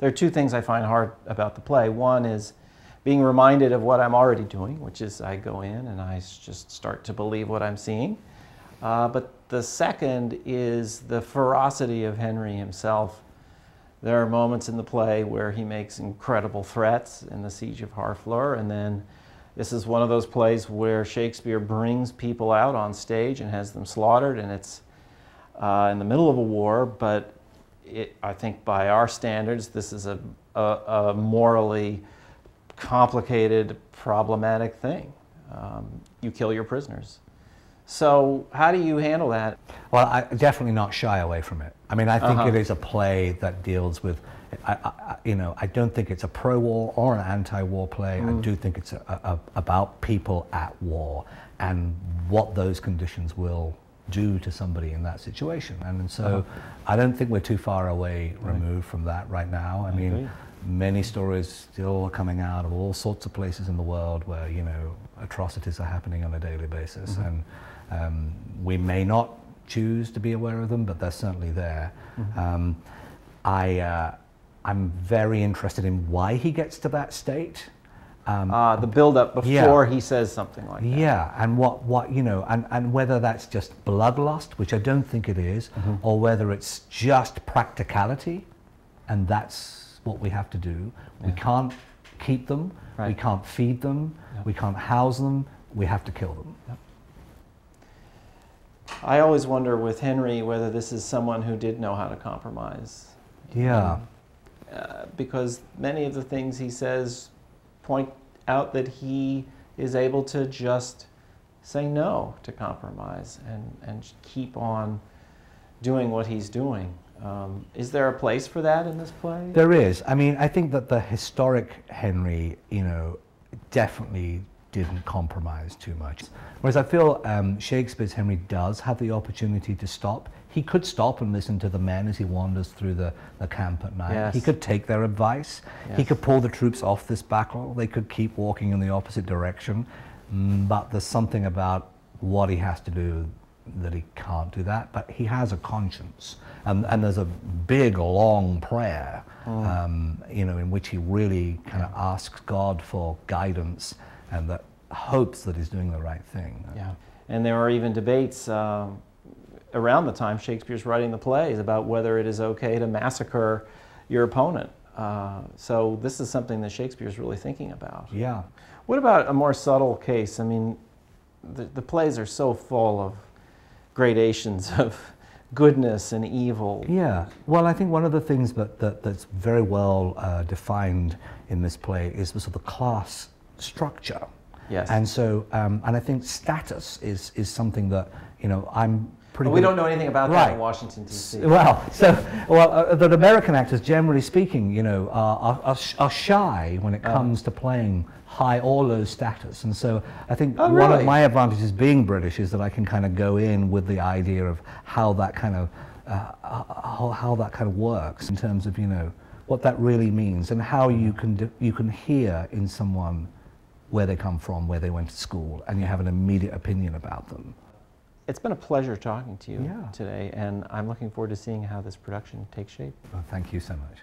there are two things I find hard about the play. One is being reminded of what I'm already doing, which is I go in and I just start to believe what I'm seeing. But the second is the ferocity of Henry himself. There are moments in the play where he makes incredible threats in the Siege of Harfleur, and then this is one of those plays where Shakespeare brings people out on stage and has them slaughtered, and it's in the middle of a war, but I think by our standards, this is a morally complicated, problematic thing. You kill your prisoners. So how do you handle that? Well, I definitely not shy away from it. I mean, I think it is a play that deals with, you know, I don't think it's a pro-war or an anti-war play. I do think it's about people at war and what those conditions will do to somebody in that situation. And so I don't think we're too far away removed from that right now. I mean, many stories still are coming out of all sorts of places in the world where, you know, atrocities are happening on a daily basis. And we may not choose to be aware of them, but they're certainly there. I'm very interested in why he gets to that state. The build-up before he says something like that. Yeah, and what you know, and whether that's just bloodlust, which I don't think it is, or whether it's just practicality, and that's what we have to do. We can't keep them, we can't feed them, we can't house them, we have to kill them. I always wonder with Henry whether this is someone who did know how to compromise. Yeah. Because many of the things he says point out that he is able to just say no to compromise and keep on doing what he's doing. Is there a place for that in this play? There is. I mean, I think that the historic Henry, you know, definitely didn't compromise too much. Whereas I feel Shakespeare's Henry does have the opportunity to stop. He could stop and listen to the men as he wanders through the camp at night. He could take their advice. He could pull the troops off this battle. They could keep walking in the opposite direction. But there's something about what he has to do that he can't do that. But he has a conscience. And there's a big, long prayer, you know, in which he really kind of asks God for guidance and that hopes that he's doing the right thing. Yeah, and there are even debates around the time Shakespeare's writing the plays about whether it is okay to massacre your opponent. So this is something that Shakespeare's really thinking about. Yeah. What about a more subtle case? I mean, the plays are so full of gradations of goodness and evil. Yeah, well, I think one of the things that's very well defined in this play is the sort of class structure. Yes. And so, and I think status is something that, you know, I'm pretty we don't know anything about that in Washington, D.C. Well, that American actors, generally speaking, you know, are shy when it comes to playing high or low status. And so I think one of my advantages being British is that I can kind of go in with the idea of how that kind of, how that kind of works in terms of, you know, what that really means and how you can hear in someone where they come from, where they went to school, and you have an immediate opinion about them. It's been a pleasure talking to you today, and I'm looking forward to seeing how this production takes shape. Well, thank you so much.